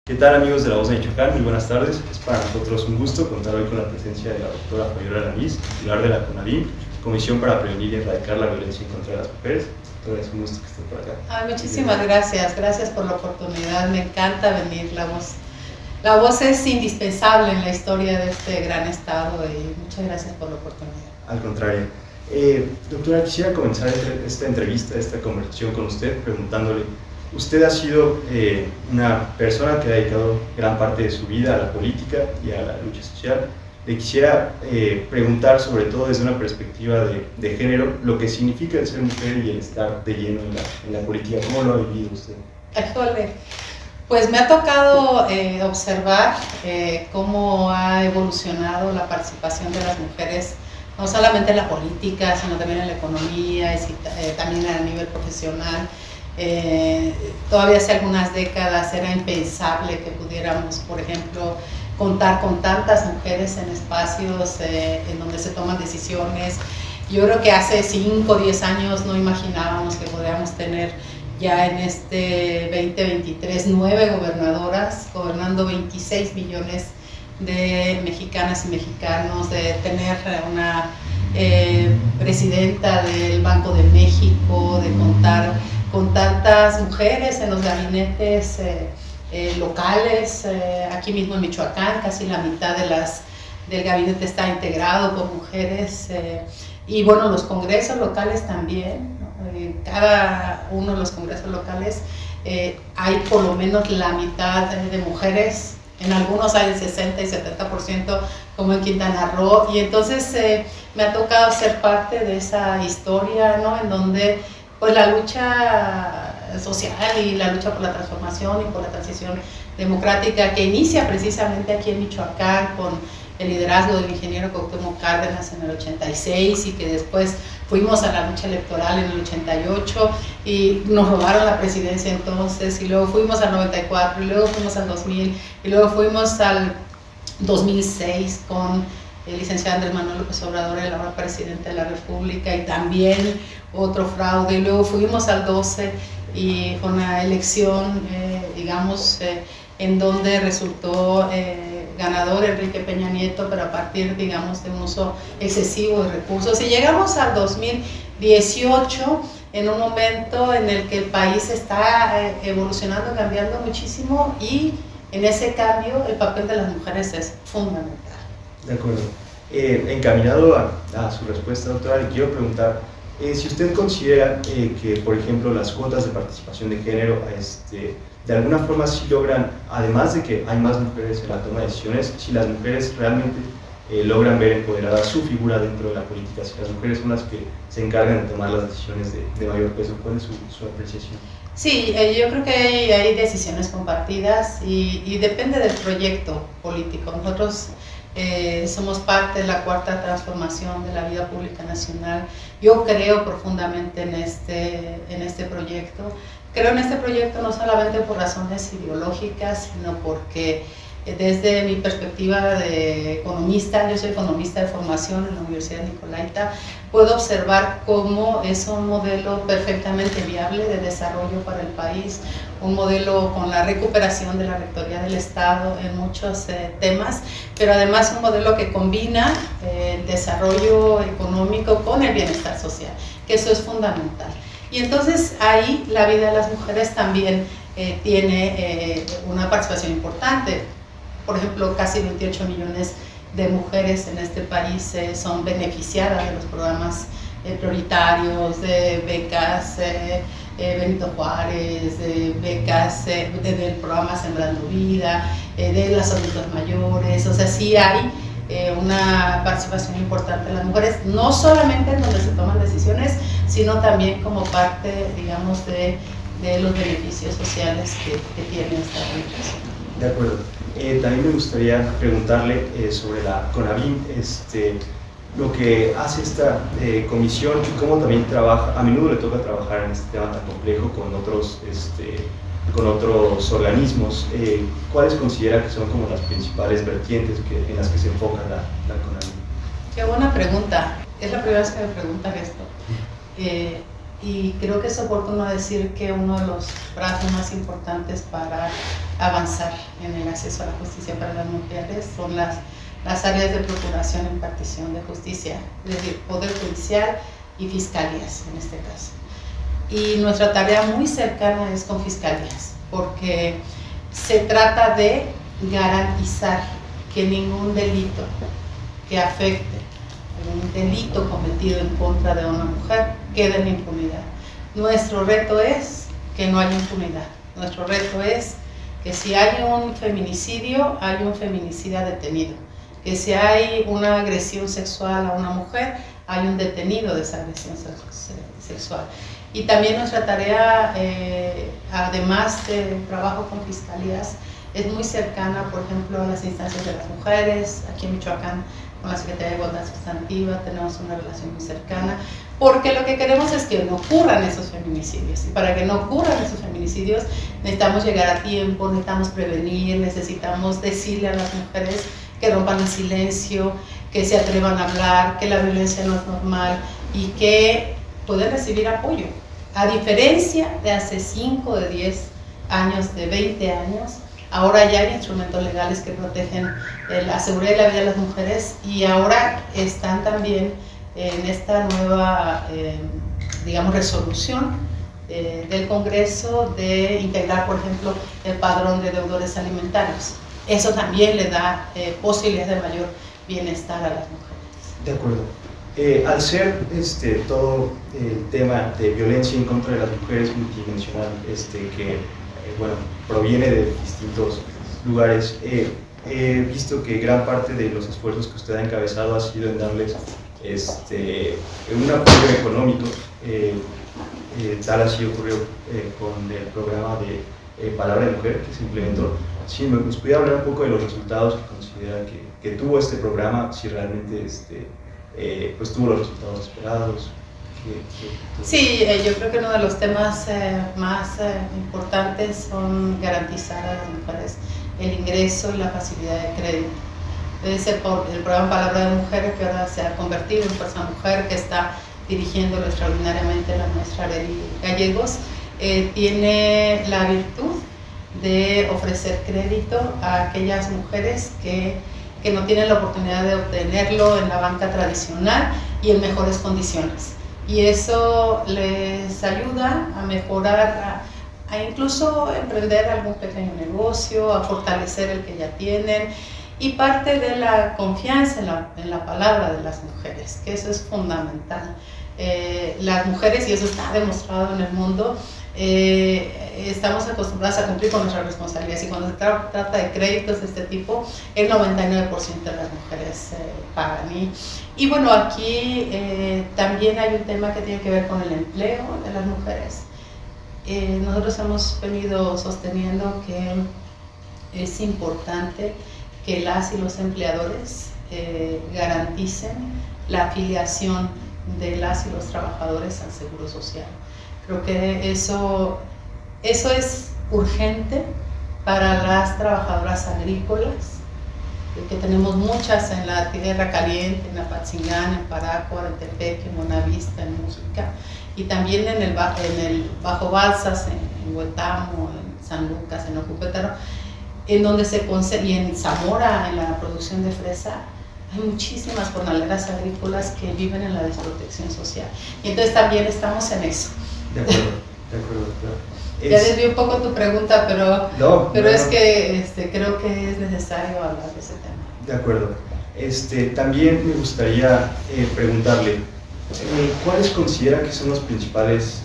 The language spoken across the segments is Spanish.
¿Qué tal, amigos de La Voz de Michoacán? Muy buenas tardes. Es para nosotros un gusto contar hoy con la presencia de la doctora Fabiola Alanís, titular de la CONAVIM, Comisión para Prevenir y Erradicar la Violencia en contra de las Mujeres. Doctora, es un gusto que esté por acá. Muchísimas gracias por la oportunidad. Me encanta venir. La voz es indispensable en la historia de este gran estado y muchas gracias por la oportunidad. Al contrario. Doctora, quisiera comenzar esta entrevista, esta conversación con usted preguntándole: usted ha sido una persona que ha dedicado gran parte de su vida a la política y a la lucha social. Le quisiera preguntar, sobre todo desde una perspectiva de género, lo que significa el ser mujer y el estar de lleno en la política. ¿Cómo lo ha vivido usted? Pues me ha tocado observar cómo ha evolucionado la participación de las mujeres, no solamente en la política, sino también en la economía, también a nivel profesional. Todavía hace algunas décadas era impensable que pudiéramos, por ejemplo, contar con tantas mujeres en espacios en donde se toman decisiones. Yo creo que hace 5 o 10 años no imaginábamos que podríamos tener ya en este 2023 9 gobernadoras gobernando 26 millones de mexicanas y mexicanos, de tener una presidenta del Banco de México, de contar con tantas mujeres en los gabinetes locales. Aquí mismo en Michoacán casi la mitad del gabinete está integrado por mujeres, y bueno, los congresos locales también, ¿no? En cada uno de los congresos locales hay por lo menos la mitad de mujeres. En algunos hay el 60 y 70%, como en Quintana Roo, y entonces me ha tocado ser parte de esa historia, ¿no? En donde pues la lucha social y la lucha por la transformación y por la transición democrática, que inicia precisamente aquí en Michoacán con el liderazgo del ingeniero Cuauhtémoc Cárdenas en el 86, y que después fuimos a la lucha electoral en el 88 y nos robaron la presidencia entonces, y luego fuimos al 94, y luego fuimos al 2000, y luego fuimos al 2006 con el licenciado Andrés Manuel López Obrador, el ahora presidente de la República, y también otro fraude, y luego fuimos al 12 y con la elección, en donde resultó ganador Enrique Peña Nieto, pero a partir, digamos, de un uso excesivo de recursos. Y llegamos al 2018, en un momento en el que el país está evolucionando, cambiando muchísimo, y en ese cambio el papel de las mujeres es fundamental. De acuerdo. Encaminado a su respuesta, doctora, le quiero preguntar si usted considera que, por ejemplo, las cuotas de participación de género de alguna forma sí logran, además de que hay más mujeres en la toma de decisiones, si las mujeres realmente logran ver empoderada su figura dentro de la política, si las mujeres son las que se encargan de tomar las decisiones de mayor peso. ¿Cuál es su apreciación? Sí, yo creo que hay decisiones compartidas y depende del proyecto político. Nosotros somos parte de la cuarta transformación de la vida pública nacional. Yo creo profundamente en este proyecto. Creo en este proyecto no solamente por razones ideológicas, sino porque desde mi perspectiva de economista, yo soy economista de formación en la Universidad Nicolaita, puedo observar cómo es un modelo perfectamente viable de desarrollo para el país, un modelo con la recuperación de la Rectoría del Estado en muchos temas, pero además un modelo que combina el desarrollo económico con el bienestar social, que eso es fundamental. Y entonces ahí la vida de las mujeres también tiene una participación importante. Por ejemplo, casi 28 millones de mujeres en este país son beneficiadas de los programas prioritarios, de becas Benito Juárez, de becas del programa Sembrando Vida, de los adultos mayores. O sea, sí hay una participación importante de las mujeres, no solamente en donde se toman decisiones, sino también como parte, digamos, de los beneficios sociales que tiene esta organización. De acuerdo. También me gustaría preguntarle sobre la CONAVIM, lo que hace esta comisión y cómo también trabaja. A menudo le toca trabajar en este tema tan complejo con otros organismos. ¿Cuáles considera que son como las principales vertientes en las que se enfoca la CONAVIM? Qué buena pregunta. Es la primera vez que me preguntan esto. y creo que es oportuno decir que uno de los brazos más importantes para avanzar en el acceso a la justicia para las mujeres son las áreas de procuración y impartición de justicia, es decir, Poder Judicial y Fiscalías en este caso. Y nuestra tarea muy cercana es con Fiscalías, porque se trata de garantizar que ningún delito que afecte, un delito cometido en contra de una mujer, quede en impunidad. Nuestro reto es que no haya impunidad. Nuestro reto es que si hay un feminicidio, hay un feminicida detenido. Que si hay una agresión sexual a una mujer, hay un detenido de esa agresión sexual. Y también nuestra tarea, además de trabajo con fiscalías, es muy cercana, por ejemplo, a las instancias de las mujeres. Aquí en Michoacán, con la Secretaría de Igualdad Sustantiva, tenemos una relación muy cercana, porque lo que queremos es que no ocurran esos feminicidios. Y para que no ocurran esos feminicidios, necesitamos llegar a tiempo, necesitamos prevenir, necesitamos decirle a las mujeres que rompan el silencio, que se atrevan a hablar, que la violencia no es normal y que pueden recibir apoyo. A diferencia de hace 5, de 10 años, de 20 años, ahora ya hay instrumentos legales que protegen la seguridad y la vida de las mujeres, y ahora están también en esta nueva, digamos, resolución del Congreso de integrar, por ejemplo, el padrón de deudores alimentarios. Eso también le da posibilidades de mayor bienestar a las mujeres. De acuerdo. Al ser todo el tema de violencia en contra de las mujeres multidimensional, que bueno, proviene de distintos lugares, he visto que gran parte de los esfuerzos que usted ha encabezado ha sido en darles un apoyo económico. Tal así ocurrió con el programa de Palabra de Mujer que se implementó. Si nos pudiera hablar un poco de los resultados que considera que tuvo este programa, si realmente pues tuvo los resultados esperados. Sí, yo creo que uno de los temas más importantes son garantizar a las mujeres el ingreso y la facilidad de crédito. El programa Palabra de Mujer, que ahora se ha convertido en Fuerza Mujer, que está dirigiéndolo extraordinariamente la maestra Beli Gallegos, tiene la virtud de ofrecer crédito a aquellas mujeres que no tienen la oportunidad de obtenerlo en la banca tradicional y en mejores condiciones. Y eso les ayuda a mejorar, a incluso emprender algún pequeño negocio, a fortalecer el que ya tienen, y parte de la confianza en la palabra de las mujeres, que eso es fundamental. Las mujeres, y eso está demostrado en el mundo, estamos acostumbradas a cumplir con nuestras responsabilidades, y cuando se trata de créditos de este tipo, el 99% de las mujeres pagan. Y bueno, aquí también hay un tema que tiene que ver con el empleo de las mujeres. Nosotros hemos venido sosteniendo que es importante que las y los empleadores garanticen la afiliación de las y los trabajadores al Seguro Social. Creo que eso es urgente para las trabajadoras agrícolas, que tenemos muchas en la Tierra Caliente, en Apatzingán, en Parácuaro, en Tepeque, en Buenavista, en Mújica, y también en el Bajo Balsas, en Huetamo, en San Lucas, en Ocupétaro, en donde y en Zamora, en la producción de fresa. Hay muchísimas jornaleras agrícolas que viven en la desprotección social, y entonces también estamos en eso. De acuerdo, claro. Ya desvié un poco tu pregunta, pero es que creo que es necesario hablar de ese tema. De acuerdo. También me gustaría preguntarle, ¿cuáles considera que son los principales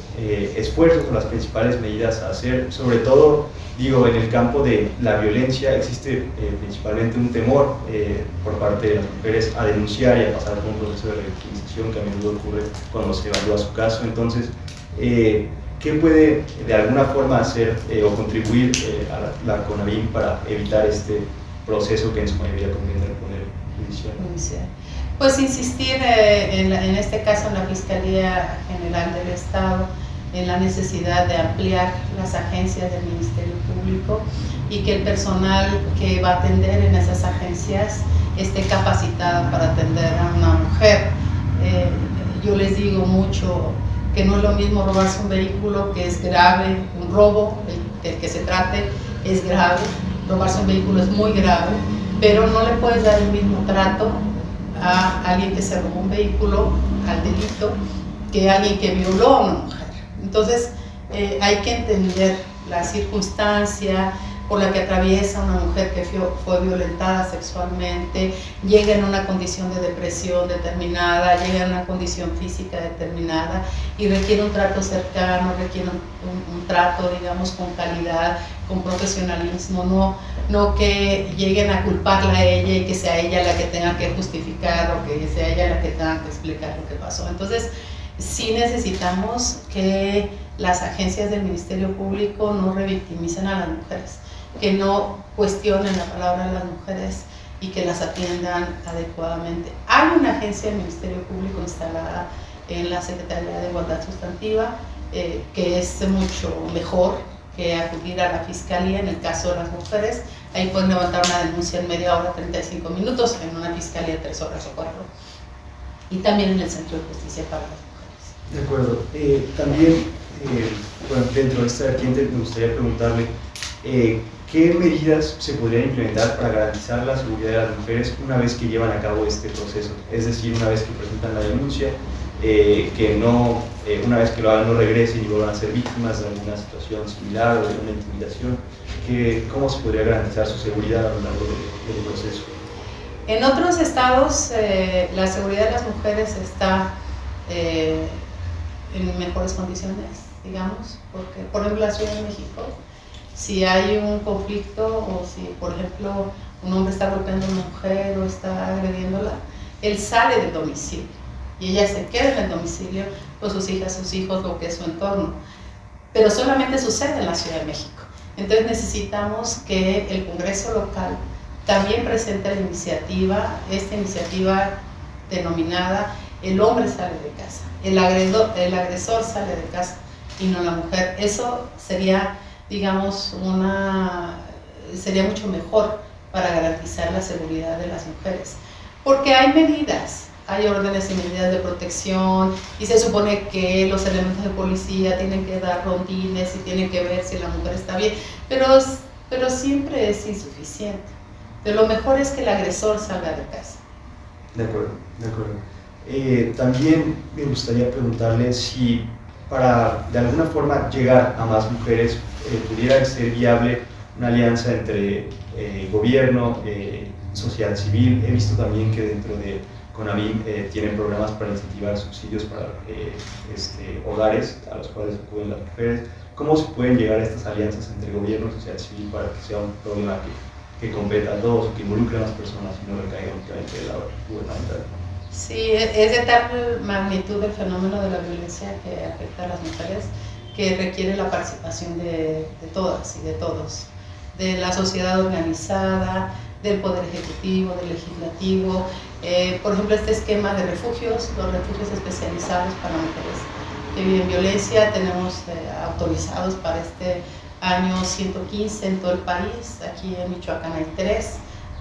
esfuerzos o las principales medidas a hacer? Sobre todo, digo, en el campo de la violencia existe principalmente un temor por parte de las mujeres a denunciar y a pasar por un proceso de revictimización que a menudo ocurre cuando se evalúa su caso. Entonces, ¿qué puede de alguna forma hacer o contribuir a la CONAVIM para evitar este proceso que en su mayoría conviene al Poder Judicial? Pues insistir en este caso en la Fiscalía General del Estado en la necesidad de ampliar las agencias del Ministerio Público y que el personal que va a atender en esas agencias esté capacitado para atender a una mujer. Yo les digo mucho que no es lo mismo robarse un vehículo, que es grave, un robo, el que se trate es grave, robarse un vehículo es muy grave, pero no le puedes dar el mismo trato a alguien que se robó un vehículo, al delito, que alguien que violó a una mujer. Entonces, hay que entender la circunstancia por la que atraviesa una mujer que fue violentada sexualmente, llega en una condición de depresión determinada, llega en una condición física determinada y requiere un trato cercano, requiere un trato, digamos, con calidad, con profesionalismo, no que lleguen a culparla a ella y que sea ella la que tenga que justificar o que sea ella la que tenga que explicar lo que pasó. Entonces, sí necesitamos que las agencias del Ministerio Público no revictimicen a las mujeres, que no cuestionen la palabra de las mujeres y que las atiendan adecuadamente. Hay una agencia del Ministerio Público instalada en la Secretaría de Igualdad Sustantiva, que es mucho mejor que acudir a la Fiscalía en el caso de las mujeres. Ahí pueden levantar una denuncia en media hora, 35 minutos, en una Fiscalía de 3 horas o 4. Y también en el Centro de Justicia para las Mujeres. De acuerdo. También, bueno, dentro de esta vertiente me gustaría preguntarle, ¿qué medidas se podrían implementar para garantizar la seguridad de las mujeres una vez que llevan a cabo este proceso? Es decir, una vez que presentan la denuncia, que no, una vez que lo hagan no regresen y vuelvan a ser víctimas de alguna situación similar o de una intimidación. ¿Cómo se podría garantizar su seguridad a lo largo del proceso? En otros estados, la seguridad de las mujeres está en mejores condiciones, digamos, porque, por ejemplo, en la Ciudad de México, si hay un conflicto o si, por ejemplo, un hombre está golpeando a una mujer o está agrediéndola, él sale del domicilio y ella se queda en el domicilio con sus hijas, sus hijos, lo que es su entorno. Pero solamente sucede en la Ciudad de México. Entonces necesitamos que el Congreso local también presente la iniciativa, esta iniciativa denominada El hombre sale de casa, el agresor sale de casa y no la mujer. Eso sería, digamos, sería mucho mejor para garantizar la seguridad de las mujeres, porque hay medidas, hay órdenes y medidas de protección y se supone que los elementos de policía tienen que dar rondines y tienen que ver si la mujer está bien, pero siempre es insuficiente. Pero lo mejor es que el agresor salga de casa. De acuerdo, de acuerdo. También me gustaría preguntarle si para de alguna forma llegar a más mujeres pudiera ser viable una alianza entre gobierno, sociedad civil. He visto también que dentro de CONAVIM tienen programas para incentivar subsidios para hogares a los cuales acuden las mujeres. ¿Cómo se pueden llegar a estas alianzas entre gobierno y sociedad civil para que sea un problema que competa a todos, que involucre a las personas y no recaiga únicamente del lado gubernamental? Sí, es de tal magnitud el fenómeno de la violencia que afecta a las mujeres que requiere la participación de todas y de todos, de la sociedad organizada, del Poder Ejecutivo, del Legislativo. Por ejemplo, este esquema de refugios, los refugios especializados para mujeres que viven violencia, tenemos autorizados para este año 115 en todo el país. Aquí en Michoacán hay 3,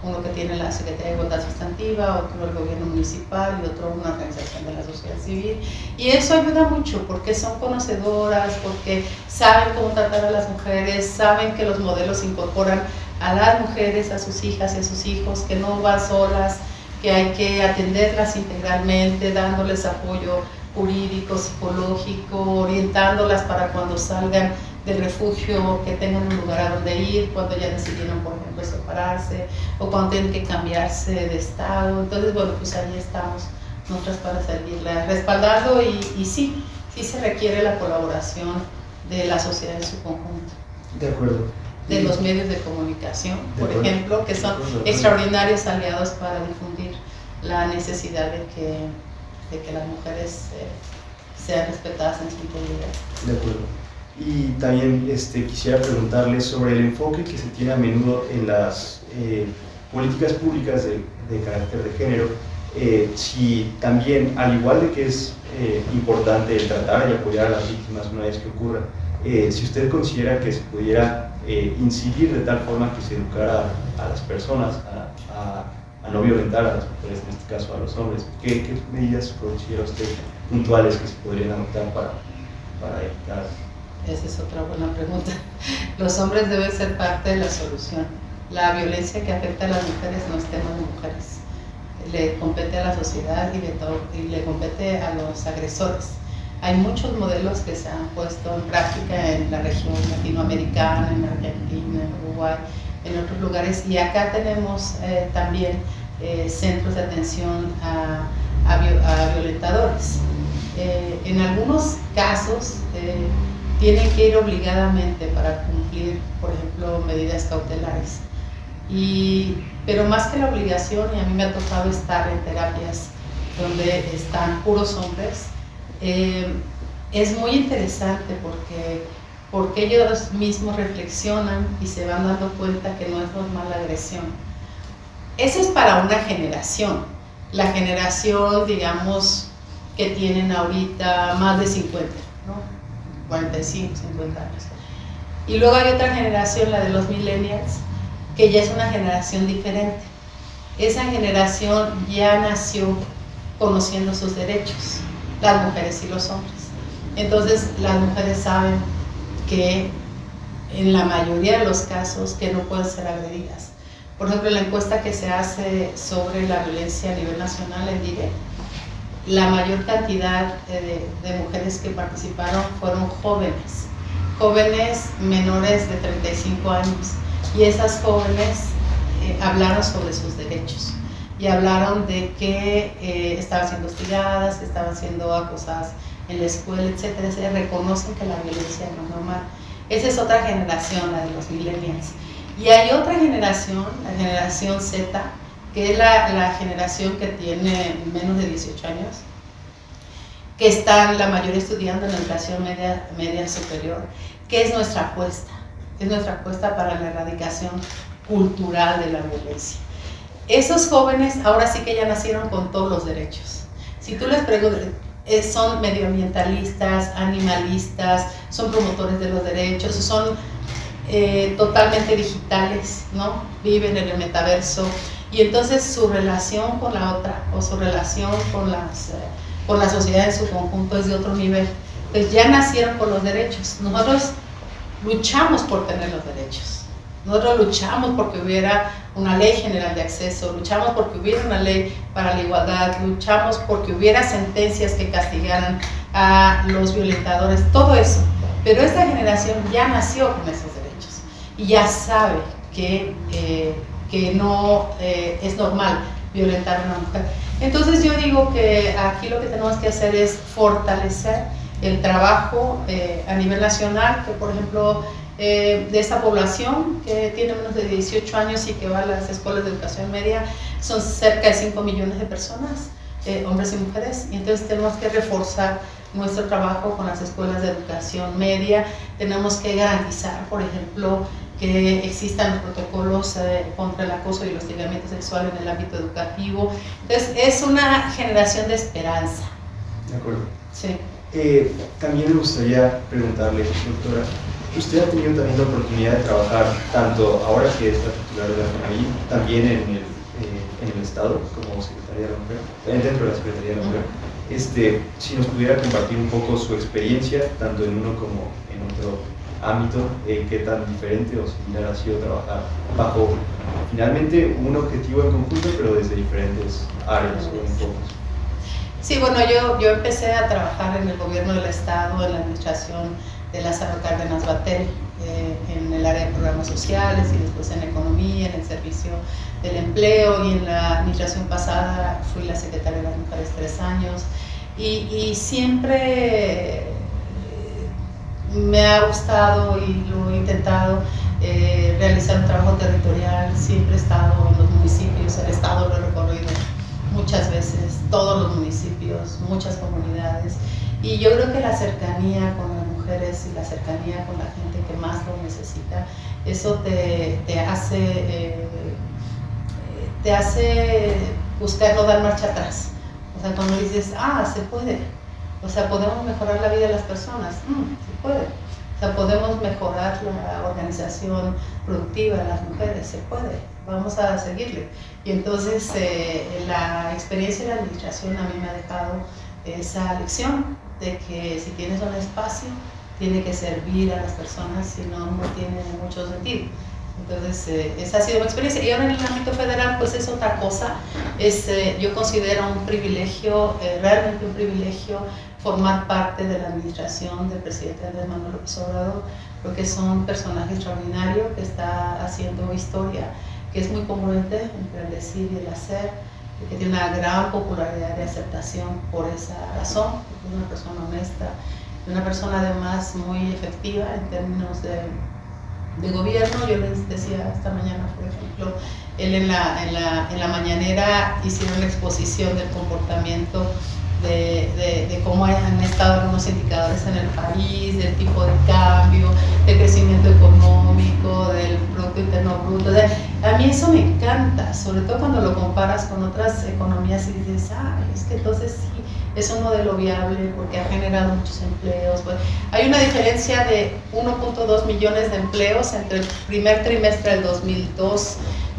uno que tiene la Secretaría de Igualdad Sustantiva, otro el gobierno municipal y otro una organización de la sociedad civil. Y eso ayuda mucho porque son conocedoras, porque saben cómo tratar a las mujeres, saben que los modelos incorporan a las mujeres, a sus hijas y a sus hijos, que no van solas, que hay que atenderlas integralmente, dándoles apoyo jurídico, psicológico, orientándolas para cuando salgan del refugio, que tengan un lugar a donde ir, cuando ya decidieron, por ejemplo, separarse, o cuando tienen que cambiarse de estado. Entonces, bueno, pues ahí estamos nosotras para servirla, respaldando y sí se requiere la colaboración de la sociedad en su conjunto. De acuerdo. De los medios de comunicación, por ejemplo, que son extraordinarios aliados para difundir la necesidad de que las mujeres sean respetadas en su integridad. De acuerdo. Y también quisiera preguntarle sobre el enfoque que se tiene a menudo en las políticas públicas de carácter de género, si también, al igual de que es importante tratar y apoyar a las víctimas una vez que ocurra, si usted considera que se pudiera incidir de tal forma que se educara a las personas a no violentar a las mujeres, en este caso a los hombres. ¿Qué medidas considera usted puntuales que se podrían adoptar para evitar? Esa es otra buena pregunta. Los hombres deben ser parte de la solución. La violencia que afecta a las mujeres no es tema de mujeres. Le compete a la sociedad y le compete a los agresores. Hay muchos modelos que se han puesto en práctica en la región latinoamericana, en Argentina, en Uruguay, en otros lugares, y acá tenemos también centros de atención a violentadores. En algunos casos tienen que ir obligadamente para cumplir, por ejemplo, medidas cautelares. Pero más que la obligación, y a mí me ha tocado estar en terapias donde están puros hombres, es muy interesante porque ellos mismos reflexionan y se van dando cuenta que no es normal la agresión. Eso es para una generación, la generación, digamos, que tienen ahorita más de 50, ¿no? 45, 50 años. Y luego hay otra generación, la de los millennials, que ya es una generación diferente. Esa generación ya nació conociendo sus derechos, las mujeres y los hombres. Entonces las mujeres saben que en la mayoría de los casos que no pueden ser agredidas. Por ejemplo, la encuesta que se hace sobre la violencia a nivel nacional en DIGE, la mayor cantidad de mujeres que participaron fueron jóvenes menores de 35 años, y esas jóvenes hablaron sobre sus derechos y hablaron de que estaban siendo hostigadas, que estaban siendo acosadas en la escuela, etcétera. Se reconocen que la violencia no es normal. Esa es otra generación, la de los millennials. Y hay otra generación, la generación Z, que es la generación que tiene menos de 18 años, que están la mayoría estudiando en la educación media superior, que es nuestra apuesta para la erradicación cultural de la violencia. Esos jóvenes ahora sí que ya nacieron con todos los derechos. Si tú les preguntas, son medioambientalistas, animalistas, son promotores de los derechos, son totalmente digitales, ¿no? Viven en el metaverso, y entonces su relación con la otra, o su relación con la sociedad en su conjunto, es de otro nivel. Entonces ya nacieron con los derechos. Nosotros luchamos por tener los derechos. Nosotros luchamos porque hubiera una ley general de acceso, luchamos porque hubiera una ley para la igualdad, luchamos porque hubiera sentencias que castigaran a los violentadores, todo eso. Pero esta generación ya nació con esos derechos y ya sabe que no es normal violentar a una mujer. Entonces yo digo que aquí lo que tenemos que hacer es fortalecer el trabajo a nivel nacional, que por ejemplo de esta población que tiene menos de 18 años y que va a las escuelas de educación media, son cerca de 5 millones de personas, hombres y mujeres, y entonces tenemos que reforzar nuestro trabajo con las escuelas de educación media. Tenemos que garantizar, por ejemplo, que existan los protocolos contra el acoso y el hostigamiento sexual en el ámbito educativo. Entonces es una generación de esperanza. De acuerdo. Sí. También me gustaría preguntarle, doctora, usted ha tenido también la oportunidad de trabajar tanto ahora que es la titular de la FENAVIL, también en el Estado como Secretaría de la Mujer, dentro de la Secretaría de la Mujer. Si nos pudiera compartir un poco su experiencia, tanto en uno como en otro ámbito, qué tan diferente o similar ha sido trabajar bajo finalmente un objetivo en conjunto, pero desde diferentes áreas o enfoques. Sí, bueno, yo empecé a trabajar en el gobierno del Estado, en la administración de Lázaro Cárdenas Batel, en el área de programas sociales, y después en economía, en el servicio del empleo, y en la administración pasada fui la secretaria de las mujeres 3 años, y siempre me ha gustado y lo he intentado realizar un trabajo territorial. Siempre he estado en los municipios, el Estado lo he recorrido muchas veces, todos los municipios, muchas comunidades, y yo creo que la cercanía con las mujeres y la cercanía con la gente que más lo necesita, eso te hace buscar no dar marcha atrás. O sea, cuando dices, se puede, o sea, podemos mejorar la vida de las personas, se puede. O sea, podemos mejorar la organización productiva de las mujeres, se puede, vamos a seguirle. Y entonces la experiencia de la administración a mí me ha dejado esa lección de que si tienes un espacio, tiene que servir a las personas, si no, no tiene mucho sentido. Entonces, esa ha sido mi experiencia. Y ahora en el ámbito federal, pues es otra cosa. Yo considero un privilegio, realmente un privilegio, formar parte de la administración del presidente Andrés Manuel López Obrador, porque son un personaje extraordinario que está haciendo historia, que es muy congruente entre el decir y el hacer, que tiene una gran popularidad y aceptación por esa razón, porque es una persona honesta, una persona además muy efectiva en términos de gobierno. Yo les decía esta mañana, por ejemplo, él en la mañanera hicieron una exposición del comportamiento de cómo han estado algunos indicadores en el país, del tipo de cambio, del crecimiento económico, del Producto Interno Bruto. O sea, a mí eso me encanta, sobre todo cuando lo comparas con otras economías y dices, es que entonces sí, es un modelo viable porque ha generado muchos empleos. Bueno, hay una diferencia de 1.2 millones de empleos entre el primer trimestre del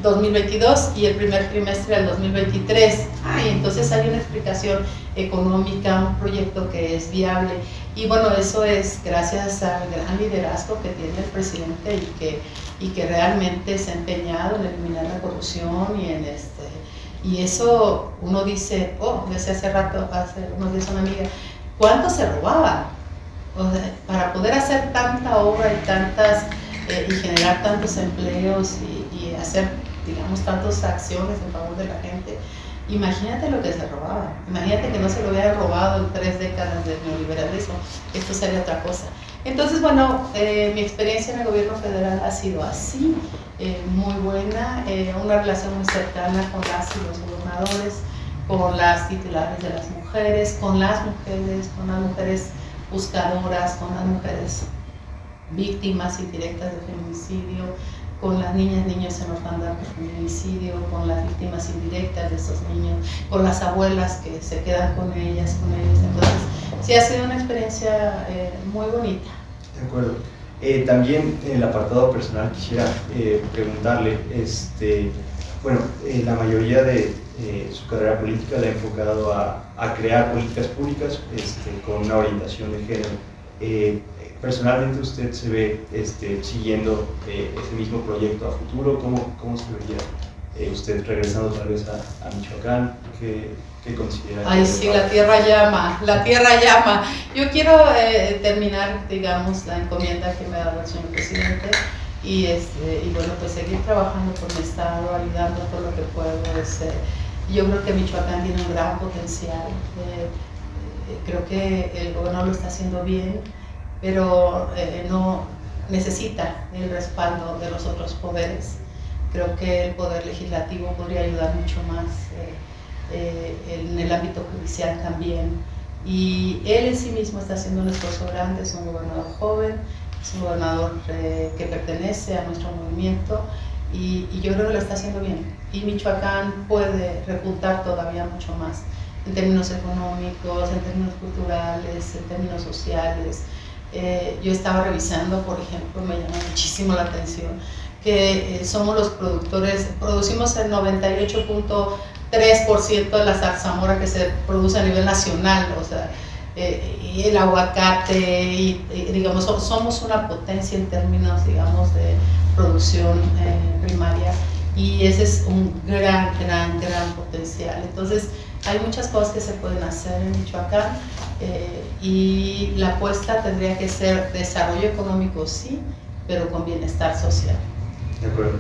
2022 y el primer trimestre del 2023. Entonces hay una explicación económica, un proyecto que es viable. Y bueno, eso es gracias al gran liderazgo que tiene el presidente y que realmente se ha empeñado en eliminar la corrupción y eso uno dice, desde hace rato, hace unos días una amiga, ¿cuánto se robaban? O sea, para poder hacer tanta obra y generar tantos empleos y hacer, digamos, tantas acciones en favor de la gente, imagínate lo que se robaba. Imagínate que no se lo hubiera robado en 3 décadas de neoliberalismo. Esto sería otra cosa. Entonces, bueno, mi experiencia en el gobierno federal ha sido así, muy buena, una relación muy cercana con las y los gobernadores, con las titulares de las mujeres, con las mujeres buscadoras, con las mujeres víctimas indirectas de feminicidio, con las niñas, niños en orfandad por feminicidio, con las víctimas indirectas de estos niños, con las abuelas que se quedan con ellos. Entonces, sí ha sido una experiencia muy bonita. De acuerdo. También en el apartado personal quisiera preguntarle, la mayoría de su carrera política la ha enfocado a crear políticas públicas con una orientación de género. Personalmente, ¿usted se ve siguiendo ese mismo proyecto a futuro? ¿Cómo se vería usted regresando tal vez a Michoacán? ¿Qué considera? Sí, la tierra llama. Yo quiero terminar, digamos, la encomienda que me ha dado el señor presidente y bueno, pues seguir trabajando por mi estado, ayudando todo lo que puedo. Yo creo que Michoacán tiene un gran potencial. Creo que el gobierno lo está haciendo bien, pero no necesita el respaldo de los otros poderes. Creo que el poder legislativo podría ayudar mucho más, en el ámbito judicial también. Y él en sí mismo está haciendo un esfuerzo grande, es un gobernador joven, es un gobernador que pertenece a nuestro movimiento y yo creo que lo está haciendo bien. Y Michoacán puede repuntar todavía mucho más en términos económicos, en términos culturales, en términos sociales. Yo estaba revisando, por ejemplo, me llama muchísimo la atención que somos los productores, producimos el 98.3% de la zarzamora que se produce a nivel nacional, o sea, y el aguacate, digamos, somos una potencia en términos, digamos, de producción primaria, y ese es un gran potencial. Entonces, hay muchas cosas que se pueden hacer en Michoacán, y la apuesta tendría que ser desarrollo económico, sí, pero con bienestar social. De acuerdo.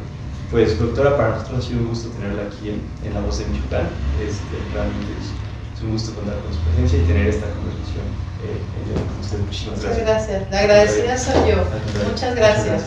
Pues, doctora, para nosotros ha sido un gusto tenerla aquí en La Voz de Michoacán. Realmente es un gusto contar con su presencia y tener esta conversación con usted. Muchísimas gracias. Muchas gracias. La agradecida soy yo. Muchas gracias.